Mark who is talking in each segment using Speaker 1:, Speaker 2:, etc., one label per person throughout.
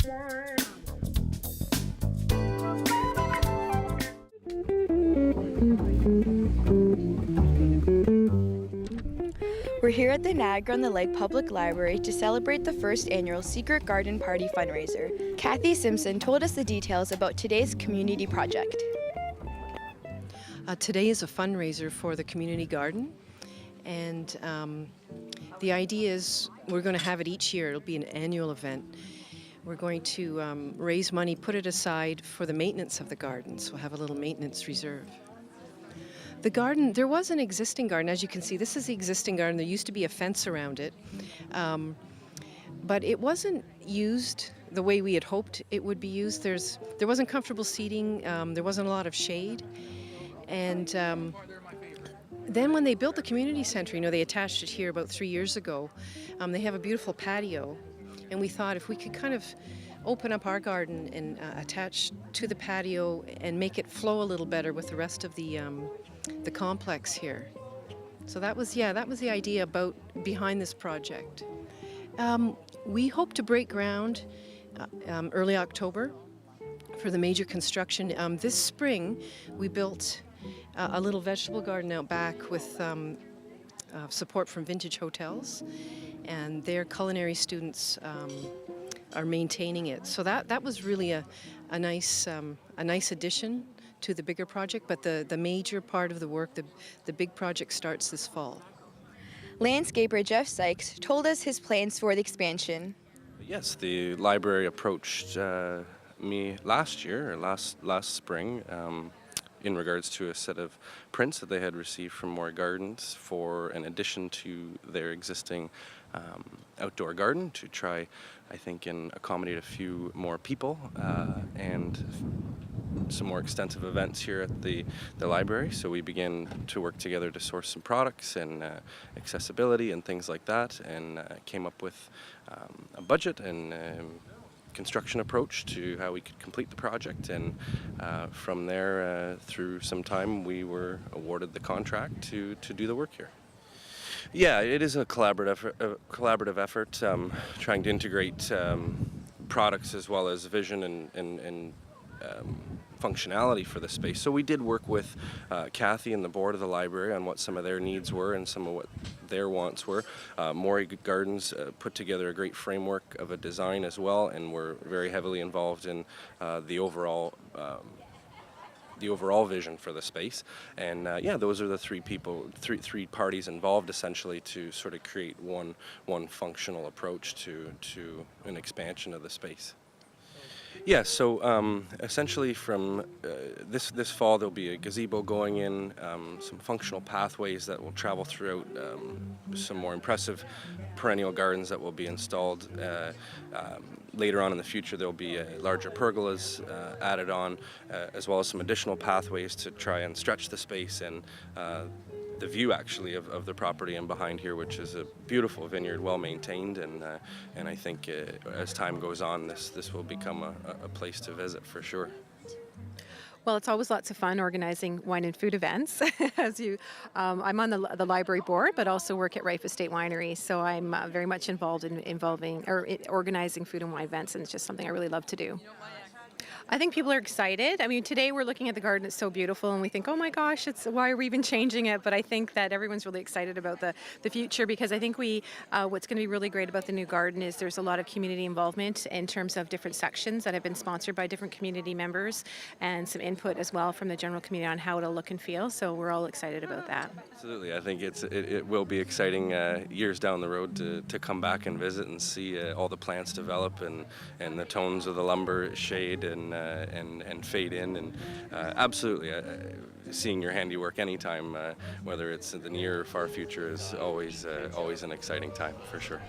Speaker 1: We're here at the Niagara on the Lake Public Library to celebrate the first annual Secret Garden Party fundraiser. Kathy Simpson told us the details about today's community project.
Speaker 2: Today is a fundraiser for the community garden, and the idea is we're going to have it each year. It'll be an annual event. We're going to raise money, put it aside for the maintenance of the garden, so we'll have a little maintenance reserve. The garden, there was an existing garden. As you can see, this is the existing garden. There used to be a fence around it, but it wasn't used the way we had hoped it would be used. There wasn't comfortable seating, there wasn't a lot of shade, and then when they built the community center, they attached it here about 3 years ago. They have a beautiful patio, and we thought if we could kind of open up our garden and attach to the patio and make it flow a little better with the rest of the complex here. So that was the idea behind this project. We hope to break ground early October for the major construction. This spring we built a little vegetable garden out back with support from Vintage Hotels, and their culinary students are maintaining it. So that was really a nice addition to the bigger project, but the major part of the work, the big project, starts this fall.
Speaker 1: Landscaper Jeff Sykes told us his plans for the expansion.
Speaker 3: Yes, the library approached me last year, or last spring, in regards to a set of prints that they had received from More Gardens for an addition to their existing outdoor garden to try, I think, and accommodate a few more people and some more extensive events here at the library. So we began to work together to source some products and accessibility and things like that, and came up with a budget and construction approach to how we could complete the project, and from there, through some time, we were awarded the contract to do the work here. Yeah, it is a collaborative effort, trying to integrate products as well as vision and functionality for the space. So we did work with Kathy and the board of the library on what some of their needs were and some of what their wants were. Maury Gardens put together a great framework of a design as well, and we're very heavily involved in the overall vision for the space. And those are the three parties involved essentially to sort of create one functional approach to an expansion of the space. Yeah, so essentially from this fall there'll be a gazebo going in, some functional pathways that will travel throughout, some more impressive perennial gardens that will be installed. Later on in the future there'll be larger pergolas added on, as well as some additional pathways to try and stretch the space and the view actually of the property and behind here, which is a beautiful vineyard, well maintained, and I think as time goes on, this will become a place to visit for sure.
Speaker 4: Well, it's always lots of fun organizing wine and food events. I'm on the library board, but also work at Rife Estate Winery, so I'm very much involved in organizing food and wine events, and it's just something I really love to do. I think people are excited. I mean, today we're looking at the garden, it's so beautiful, and we think, oh my gosh, why are we even changing it? But I think that everyone's really excited about the future, because I think what's going to be really great about the new garden is there's a lot of community involvement in terms of different sections that have been sponsored by different community members, and some input as well from the general community on how it'll look and feel. So we're all excited about that.
Speaker 3: Absolutely. I think it will be exciting years down the road to come back and visit and see all the plants develop and the tones of the lumber shade and fade in, and absolutely seeing your handiwork anytime, whether it's in the near or far future, is always an exciting time for sure.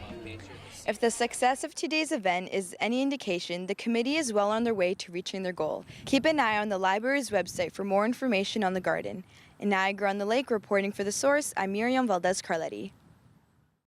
Speaker 1: If the success of today's event is any indication, the committee is well on their way to reaching their goal. Keep an eye on the library's website for more information on the garden. In Niagara on the Lake, reporting for The Source, I'm Miriam Valdes-Carletti.